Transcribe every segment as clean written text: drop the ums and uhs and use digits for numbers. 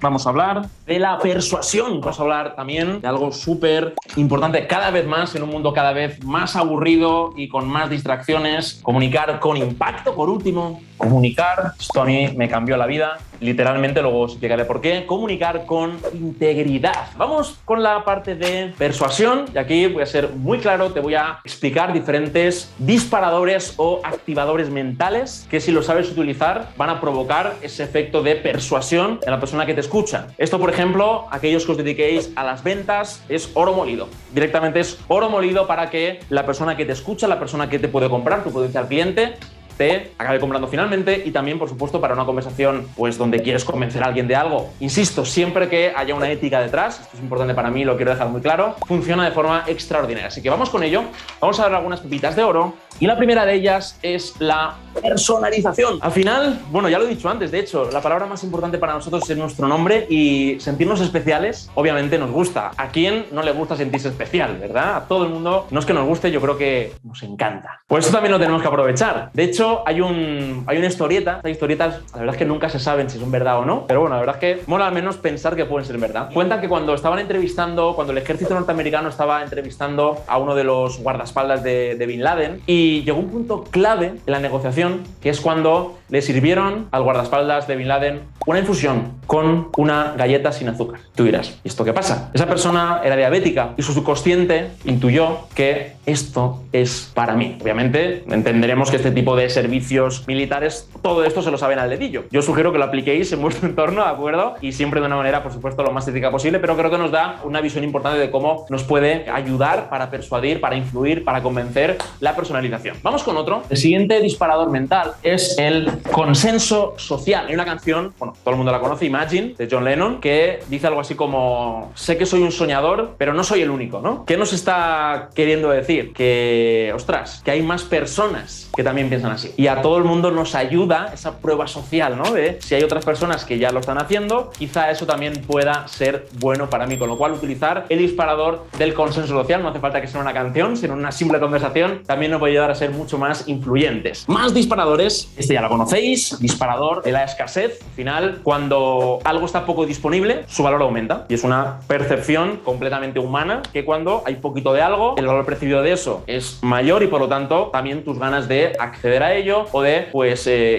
vamos a hablar de la persuasión. Vamos a hablar también de algo súper importante cada vez más en un mundo cada vez más aburrido y con más distracciones. Comunicar con impacto, por último. Comunicar, esto a mí me cambió la vida, literalmente, luego os explicaré por qué. Comunicar con integridad. Vamos con la parte de persuasión y aquí voy a ser muy claro, te voy a explicar diferentes disparadores o activadores mentales que si lo sabes utilizar van a provocar ese efecto de persuasión en la persona que te escucha. Esto, por ejemplo, aquellos que os dediquéis a las ventas, es oro molido. Directamente es oro molido para que la persona que te escucha, la persona que te puede comprar, tu potencial cliente, te acabe comprando finalmente y también, por supuesto, para una conversación pues donde quieres convencer a alguien de algo. Insisto, siempre que haya una ética detrás, esto es importante para mí, lo quiero dejar muy claro, funciona de forma extraordinaria. Así que vamos con ello, vamos a dar algunas pepitas de oro y la primera de ellas es la personalización. Al final, bueno, ya lo he dicho antes, de hecho, la palabra más importante para nosotros es nuestro nombre y sentirnos especiales, obviamente nos gusta. ¿A quién no le gusta sentirse especial, verdad? A todo el mundo, no es que nos guste, yo creo que nos encanta. Pues eso también lo tenemos que aprovechar. De hecho, hay una historieta, las historietas, la verdad es que nunca se saben si son verdad o no, pero bueno, la verdad es que mola al menos pensar que pueden ser verdad. Cuentan que cuando el ejército norteamericano estaba entrevistando a uno de los guardaespaldas de Bin Laden y llegó un punto clave en la negociación, que es cuando le sirvieron al guardaespaldas de Bin Laden una infusión con una galleta sin azúcar. Tú dirás, ¿y esto qué pasa? Esa persona era diabética y su subconsciente intuyó que esto es para mí. Obviamente entenderemos que este tipo de servicios militares, todo esto se lo saben al dedillo. Yo sugiero que lo apliquéis en vuestro entorno, ¿de acuerdo? Y siempre de una manera, por supuesto, lo más ética posible, pero creo que nos da una visión importante de cómo nos puede ayudar para persuadir, para influir, para convencer la personalización. Vamos con otro. El siguiente disparador mental es el consenso social. Hay una canción, bueno, todo el mundo la conoce, Imagine, de John Lennon, que dice algo así como: sé que soy un soñador, pero no soy el único, ¿no? ¿Qué nos está queriendo decir? Que, ostras, que hay más personas que también piensan así. Y a todo el mundo nos ayuda esa prueba social, ¿no? De si hay otras personas que ya lo están haciendo, quizá eso también pueda ser bueno para mí. Con lo cual, utilizar el disparador del consenso social, no hace falta que sea una canción, sino una simple conversación, también nos puede ayudar a ser mucho más influyentes. Más disparadores, este ya lo conocéis, disparador de la escasez. Al final, cuando algo está poco disponible, su valor aumenta. Y es una percepción completamente humana que cuando hay poquito de algo, el valor percibido de eso es mayor y por lo tanto también tus ganas de acceder a ello o de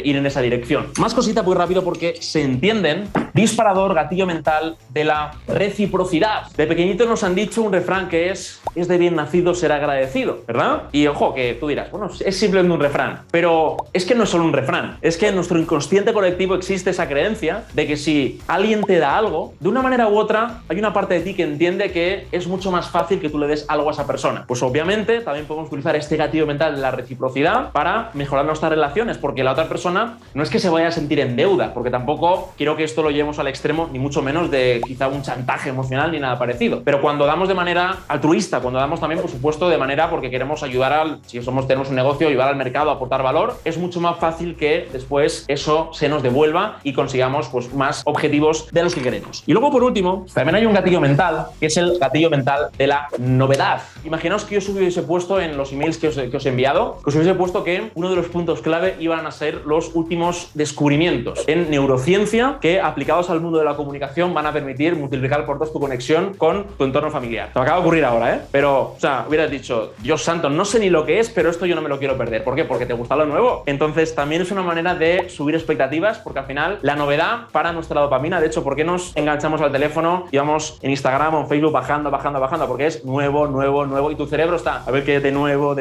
ir en esa dirección. Más cosita muy rápido porque se entienden. Disparador, gatillo mental de la reciprocidad. De pequeñitos nos han dicho un refrán que es de bien nacido ser agradecido, ¿verdad? Y ojo, que tú dirás, bueno, es simplemente un refrán, pero es que no es solo un refrán, es que en nuestro inconsciente colectivo existe esa creencia de que si alguien te da algo, de una manera u otra, hay una parte de ti que entiende que es mucho más fácil que tú le des algo a esa persona. Pues obviamente también podemos utilizar este gatillo mental de la reciprocidad para mejorar nuestras relaciones, porque la otra persona no es que se vaya a sentir en deuda, porque tampoco quiero que esto lo llevemos al extremo, ni mucho menos de quizá un chantaje emocional ni nada parecido. Pero cuando damos de manera altruista, cuando damos también, por supuesto, de manera porque queremos ayudar si tenemos un negocio, ayudar al mercado, aportar valor, es mucho más fácil que después eso se nos devuelva y consigamos pues más objetivos de los que queremos. Y luego, por último, también hay un gatillo mental, que es el gatillo mental de la novedad. Imaginaos que yo os hubiese puesto en los emails que os he enviado, que os hubiese puesto que uno de los puntos clave iban a ser los últimos descubrimientos en neurociencia que, aplicados al mundo de la comunicación, van a permitir multiplicar por 2 tu conexión con tu entorno familiar. Se me acaba de ocurrir ahora, ¿eh? Pero, o sea, hubieras dicho, Dios santo, no sé ni lo que es, pero esto yo no me lo quiero perder. ¿Por qué? Porque te gusta lo nuevo. Entonces, también es una manera de subir expectativas, porque al final la novedad para nuestra dopamina. De hecho, ¿por qué nos enganchamos al teléfono y vamos en Instagram o en Facebook bajando? Porque es nuevo, y tu cerebro está a ver qué de nuevo.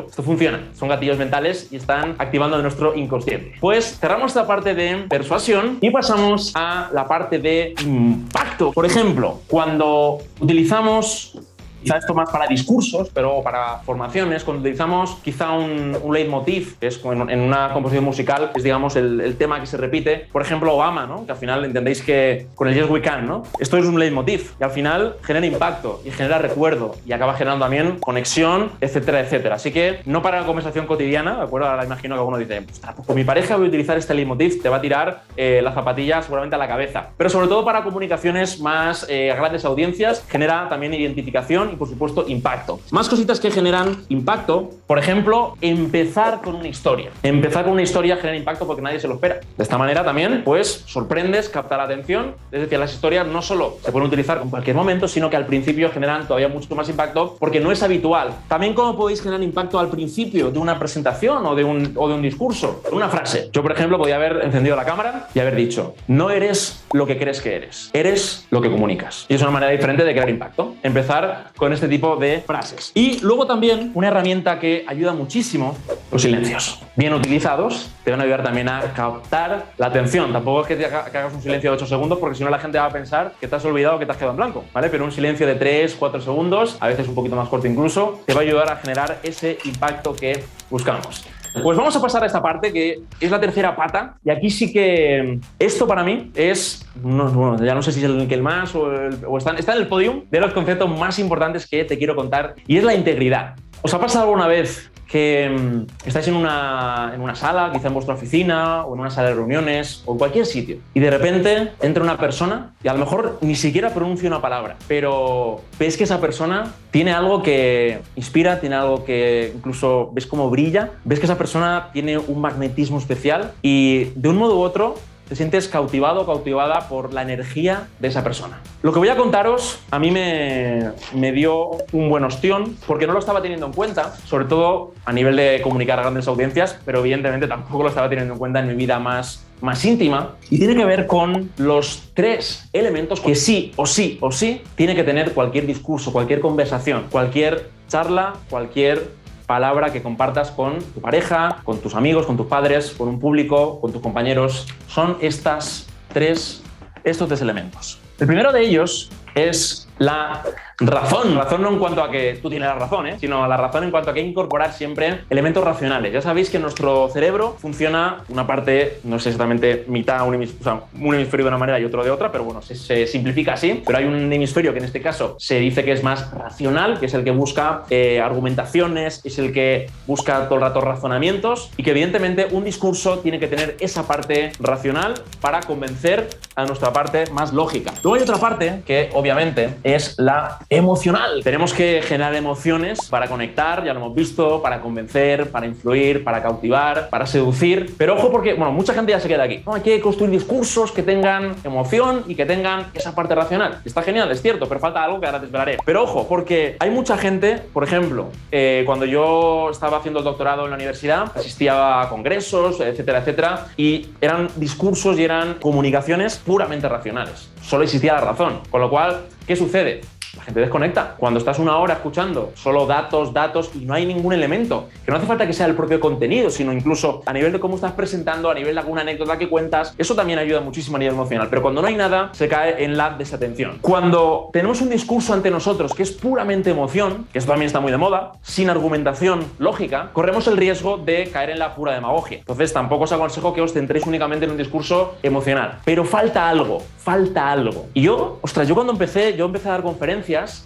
Esto funciona. Son gatillos mentales y están activando nuestro inconsciente. Pues cerramos esta parte de persuasión y pasamos a la parte de impacto. Por ejemplo, cuando utilizamos, quizá esto más para discursos, pero para formaciones, cuando utilizamos quizá un leitmotiv, que es en una composición musical, es digamos el tema que se repite, por ejemplo Obama, ¿no? Que al final entendéis que con el Yes We Can, ¿no? Esto es un leitmotiv y al final genera impacto y genera recuerdo y acaba generando también conexión, etcétera, etcétera. Así que no para la conversación cotidiana, ¿de acuerdo? Ahora imagino que alguno dice, ostras, pues con mi pareja voy a utilizar este leitmotiv, te va a tirar las zapatillas seguramente a la cabeza. Pero sobre todo para comunicaciones más grandes audiencias, genera también identificación y, por supuesto, impacto. Más cositas que generan impacto, por ejemplo, empezar con una historia. Empezar con una historia genera impacto porque nadie se lo espera. De esta manera también, pues, sorprendes, capta la atención. Es decir, las historias no solo se pueden utilizar en cualquier momento, sino que al principio generan todavía mucho más impacto porque no es habitual. También cómo podéis generar impacto al principio de una presentación o de un discurso. Una frase. Yo, por ejemplo, podía haber encendido la cámara y haber dicho: no eres lo que crees que eres lo que comunicas. Y es una manera diferente de crear impacto. Empezar con este tipo de frases. Y luego también una herramienta que ayuda muchísimo: los silencios. Bien utilizados te van a ayudar también a captar la atención. Tampoco es que hagas un silencio de 8 segundos porque si no la gente va a pensar que te has olvidado, que te has quedado en blanco, ¿vale? Pero un silencio de 3, 4 segundos, a veces un poquito más corto incluso, te va a ayudar a generar ese impacto que buscamos. Pues vamos a pasar a esta parte que es la tercera pata, y aquí sí que esto para mí es, bueno, ya no sé si es el más o está en el podium de los conceptos más importantes que te quiero contar, y es la integridad. ¿Os ha pasado alguna vez que estáis en una sala, quizá en vuestra oficina o en una sala de reuniones o en cualquier sitio, y de repente entra una persona y a lo mejor ni siquiera pronuncia una palabra, pero ves que esa persona tiene algo que inspira, tiene algo que incluso ves cómo brilla, ves que esa persona tiene un magnetismo especial y de un modo u otro te sientes cautivado o cautivada por la energía de esa persona? Lo que voy a contaros a mí me dio un buen ostión porque no lo estaba teniendo en cuenta, sobre todo a nivel de comunicar a grandes audiencias, pero evidentemente tampoco lo estaba teniendo en cuenta en mi vida más íntima, y tiene que ver con los 3 elementos que sí o sí o sí tiene que tener cualquier discurso, cualquier conversación, cualquier charla, cualquier palabra que compartas con tu pareja, con tus amigos, con tus padres, con un público, con tus compañeros. Son estos tres elementos. El primero de ellos es la razón. Razón no en cuanto a que tú tienes la razón, sino la razón en cuanto a que hay que incorporar siempre elementos racionales. Ya sabéis que nuestro cerebro funciona una parte, no sé exactamente mitad, un hemisferio de una manera y otro de otra, pero bueno, se simplifica así. Pero hay un hemisferio que en este caso se dice que es más racional, que es el que busca argumentaciones, es el que busca todo el rato razonamientos, y que evidentemente un discurso tiene que tener esa parte racional para convencer a nuestra parte más lógica. Luego hay otra parte que obviamente es la emocional. Tenemos que generar emociones para conectar, ya lo hemos visto, para convencer, para influir, para cautivar, para seducir. Pero ojo, porque bueno, mucha gente ya se queda aquí. No, hay que construir discursos que tengan emoción y que tengan esa parte racional. Está genial, es cierto, pero falta algo que ahora te desvelaré. Pero ojo, porque hay mucha gente, por ejemplo, cuando yo estaba haciendo el doctorado en la universidad, asistía a congresos, etcétera, etcétera, y eran discursos y eran comunicaciones puramente racionales. Solo existía la razón. Con lo cual, ¿qué sucede? La gente desconecta. Cuando estás una hora escuchando solo datos y no hay ningún elemento, que no hace falta que sea el propio contenido, sino incluso a nivel de cómo estás presentando, a nivel de alguna anécdota que cuentas, eso también ayuda muchísimo a nivel emocional. Pero cuando no hay nada, se cae en la desatención. Cuando tenemos un discurso ante nosotros que es puramente emoción, que eso también está muy de moda, sin argumentación lógica, corremos el riesgo de caer en la pura demagogia. Entonces tampoco os aconsejo que os centréis únicamente en un discurso emocional. Pero falta algo. Y yo cuando empecé a dar conferencias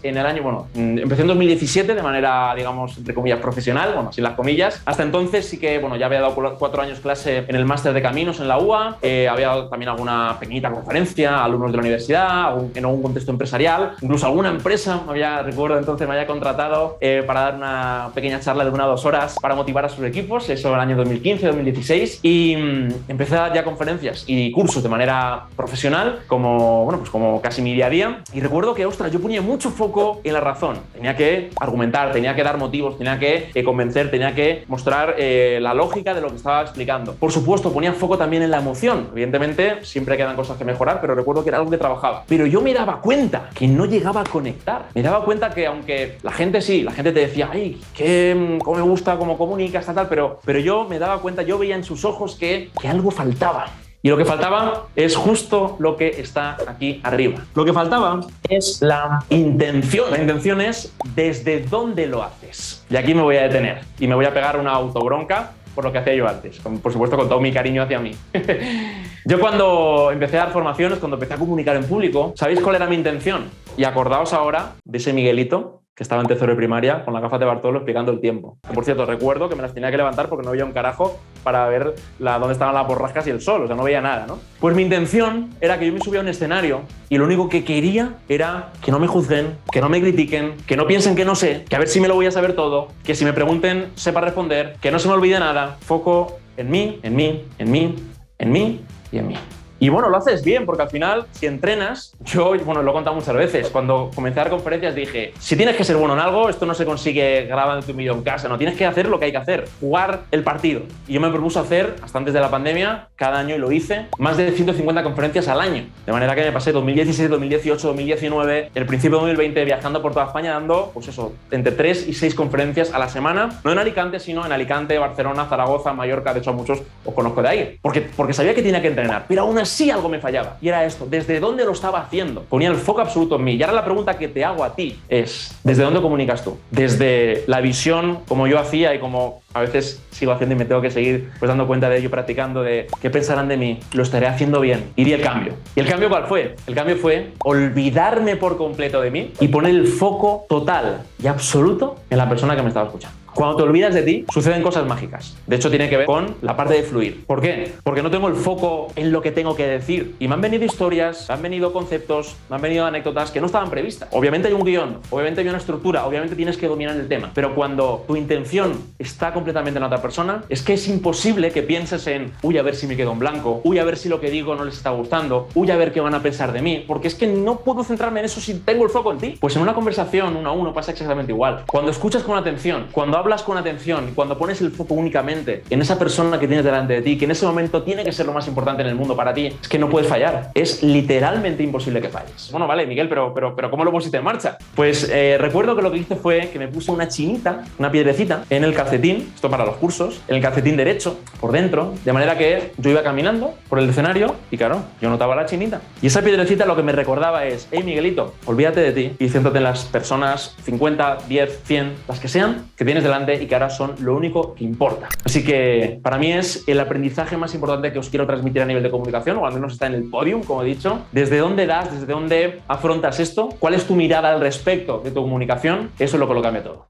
en el año, empecé en 2017 de manera, digamos, entre comillas, profesional, sin las comillas. Hasta entonces sí que, ya había dado 4 años clase en el máster de caminos en la UA, había dado también alguna pequeñita conferencia a alumnos de la universidad, en algún contexto empresarial, incluso alguna empresa, recuerdo entonces, me había contratado para dar una pequeña charla de 1 o 2 horas para motivar a sus equipos, eso en el año 2015, 2016, y empecé a dar ya conferencias y cursos de manera profesional, como casi mi día a día, y recuerdo que, yo ponía mucho foco en la razón. Tenía que argumentar, tenía que dar motivos, tenía que convencer, tenía que mostrar la lógica de lo que estaba explicando. Por supuesto, ponía foco también en la emoción. Evidentemente, siempre quedan cosas que mejorar, pero recuerdo que era algo que trabajaba. Pero yo me daba cuenta que no llegaba a conectar. Me daba cuenta que aunque la gente te decía, ay, cómo me gusta, cómo comunicas, tal, pero yo me daba cuenta, yo veía en sus ojos que algo faltaba. Y lo que faltaba es justo lo que está aquí arriba. Lo que faltaba es la intención. La intención es desde dónde lo haces. Y aquí me voy a detener y me voy a pegar una autobronca por lo que hacía yo antes. Por supuesto, con todo mi cariño hacia mí. Yo cuando empecé a dar formaciones, cuando empecé a comunicar en público, ¿sabéis cuál era mi intención? Y acordaos ahora de ese Miguelito que estaba en tercero de primaria con las gafas de Bartolo explicando el tiempo. Que, por cierto, recuerdo que me las tenía que levantar porque no veía un carajo para ver dónde estaban las borrascas y el sol, o sea, no veía nada, ¿no? Pues mi intención era que yo me subía a un escenario y lo único que quería era que no me juzguen, que no me critiquen, que no piensen que no sé, que a ver si me lo voy a saber todo, que si me pregunten sepa responder, que no se me olvide nada. Foco en mí, en mí, en mí, en mí y en mí. Y bueno, lo haces bien, porque al final, si entrenas, yo, bueno, lo he contado muchas veces, cuando comencé a dar conferencias dije, si tienes que ser bueno en algo, esto no se consigue grabando un vídeo en casa, no, tienes que hacer lo que hay que hacer, jugar el partido. Y yo me propuse hacer, hasta antes de la pandemia, cada año, y lo hice, más de 150 conferencias al año. De manera que me pasé 2016, 2018, 2019, el principio de 2020, viajando por toda España, dando, pues eso, entre 3 y 6 conferencias a la semana, no en Alicante, sino en Alicante, Barcelona, Zaragoza, Mallorca, de hecho a muchos os conozco de ahí, porque sabía que tenía que entrenar, pero aún así algo me fallaba. Y era esto, ¿desde dónde lo estaba haciendo? Ponía el foco absoluto en mí. Y ahora la pregunta que te hago a ti es, ¿desde dónde comunicas tú? Desde la visión, como yo hacía y como a veces sigo haciendo y me tengo que seguir pues dando cuenta de ello, practicando, de qué pensarán de mí, lo estaré haciendo bien. Y di el cambio. ¿Y el cambio cuál fue? El cambio fue olvidarme por completo de mí y poner el foco total y absoluto en la persona que me estaba escuchando. Cuando te olvidas de ti, suceden cosas mágicas. De hecho, tiene que ver con la parte de fluir. ¿Por qué? Porque no tengo el foco en lo que tengo que decir. Y me han venido historias, me han venido conceptos, me han venido anécdotas que no estaban previstas. Obviamente hay un guión, obviamente hay una estructura, obviamente tienes que dominar el tema. Pero cuando tu intención está completamente en otra persona, es que es imposible que pienses en, uy, a ver si me quedo en blanco, uy, a ver si lo que digo no les está gustando, uy, a ver qué van a pensar de mí. Porque es que no puedo centrarme en eso si tengo el foco en ti. Pues en una conversación uno a uno pasa exactamente igual. Cuando escuchas con atención, cuando hablas con atención y cuando pones el foco únicamente en esa persona que tienes delante de ti, que en ese momento tiene que ser lo más importante en el mundo para ti, es que no puedes fallar. Es literalmente imposible que falles. Bueno, vale, Miguel, pero ¿cómo lo pusiste en marcha? Pues recuerdo que lo que hice fue que me puse una chinita, una piedrecita, en el calcetín, esto para los cursos, en el calcetín derecho, por dentro, de manera que yo iba caminando por el escenario y claro, yo notaba la chinita. Y esa piedrecita lo que me recordaba es, hey Miguelito, olvídate de ti y céntrate en las personas 50, 10, 100, las que sean, que tienes delante y que ahora son lo único que importa. Así que para mí es el aprendizaje más importante que os quiero transmitir a nivel de comunicación, o al menos está en el podium, como he dicho. ¿Desde dónde das, desde dónde afrontas esto? ¿Cuál es tu mirada al respecto de tu comunicación? Eso es lo que lo cambia todo.